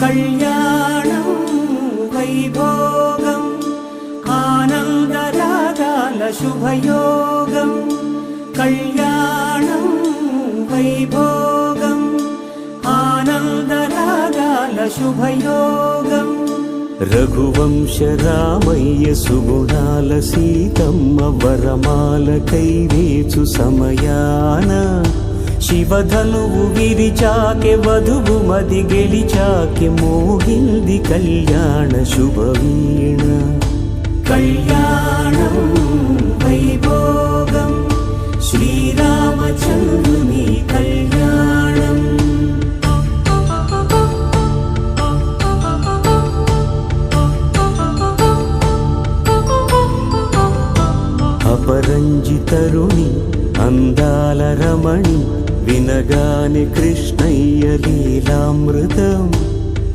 కళ్యాణం వైభోగం ఆనందరాగాల శుభయోగం కళ్యాణం వైభోగం ఆనందరాగాల శుభయోగం రఘువంశ రామయ్య సుగుణాల సీతమ్మ వరమాల కైవేచు సమయాన శివధనువు విరిచాకె వధువు మది గెలిచాకె మోగింది కళ్యాణ శుభవీణ కళ్యాణం వైభోగం శ్రీరామచంద్రుని కళ్యాణం అపరంజి తరుణి అందాల రమణి వినగానే కృష్ణయ్య లీలామృతం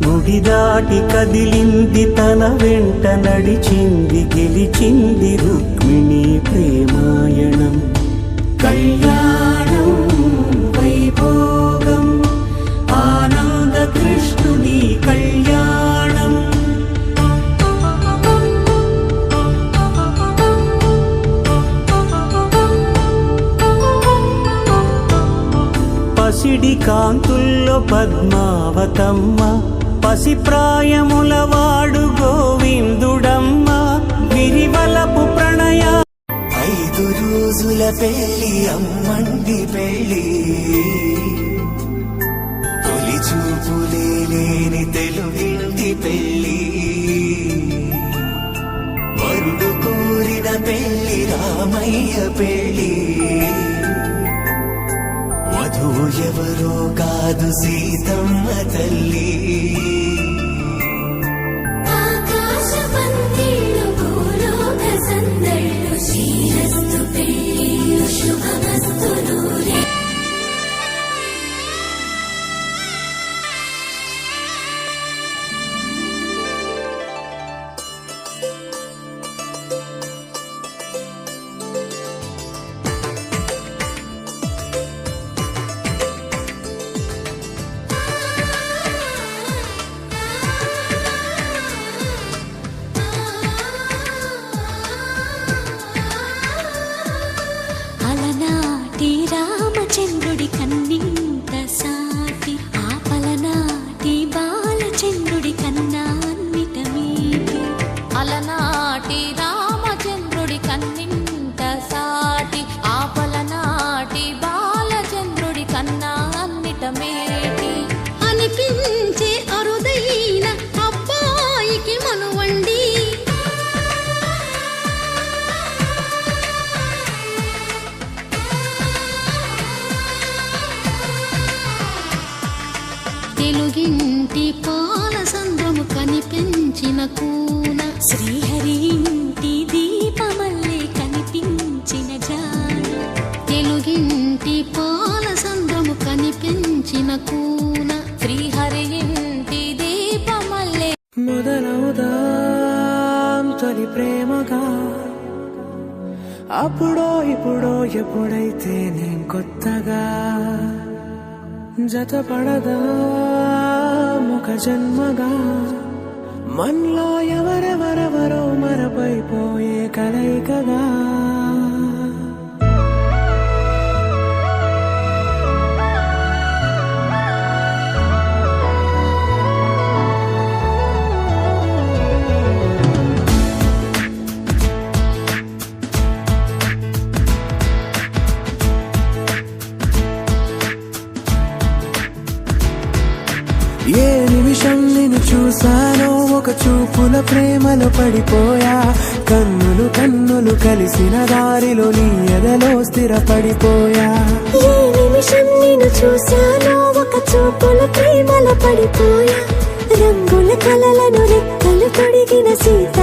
గుడి దాటి కదిలింది తన వెంట నడిచింది గెలిచింది రుక్మిణి ప్రేమాయణం కళ్యాణం వైభోగం ఆనంద కృష్ణుని కళ్యాణం పసిడి కాంతుల్లో పద్మావతమ్మ పసిప్రాయముల వాడు గోవిందుడమ్మ విరివలపు ప్రణయ 5 రోజుల పెళ్లి అమ్మండి పెళ్లి తొలి చూపులే లేని తెలుగింటి పెళ్లి వరుడు కోరిన పెళ్లి రామయ్య పెళ్లి వధువు ఎవరో కాదు సీతమ్మ తల్లి ఆకాశ పందిళ్ళు భూలోక సందళ్ళు శ్రీరస్తు పెళ్లి శుభమస్తు నూరే రామచంద్రుడి కన్నింత సాటి ఆపలనాటి బాలచంద్రుడి కన్నా అన్నిట మీటి అలనాటి రామచంద్రుడి కన్నింత సాటి ఆపలనాటి బాలచంద్రుడి కన్నా అన్నిట మేటి అనిపించే అరుదైన అబ్బాయికి మనువండి తెలుగింటి పాల సంద్రము కనిపించిన కూన శ్రీహరి ఇంటి దీపమల్లే కనిపించిన జాన తెలుగింటి పాల సంద్రము కనిపించిన కూన శ్రీహరి ఇంటి దీపమల్లే మొదలవుదాం తొలి ప్రేమగా అప్పుడో ఇప్పుడో ఎప్పుడైతే నేను కొత్తగా జతపడదా ఒక జన్మగా మనలో ఎవరెవరెవరో మరపైపోయే కలయికగా ఏ నిమిషం నిన్ను చూసానో ఒక చూపుల ప్రేమలో పడిపోయా కన్నులు కన్నులు కలిసిన దారిలో నీ ఎదలో స్థిరపడిపోయా ఏ నిమిషం నిన్ను చూసానో ఒక చూపుల ప్రేమలో పడిపోయా రంగుల కలలను రెక్కలు పొడిగిన సీత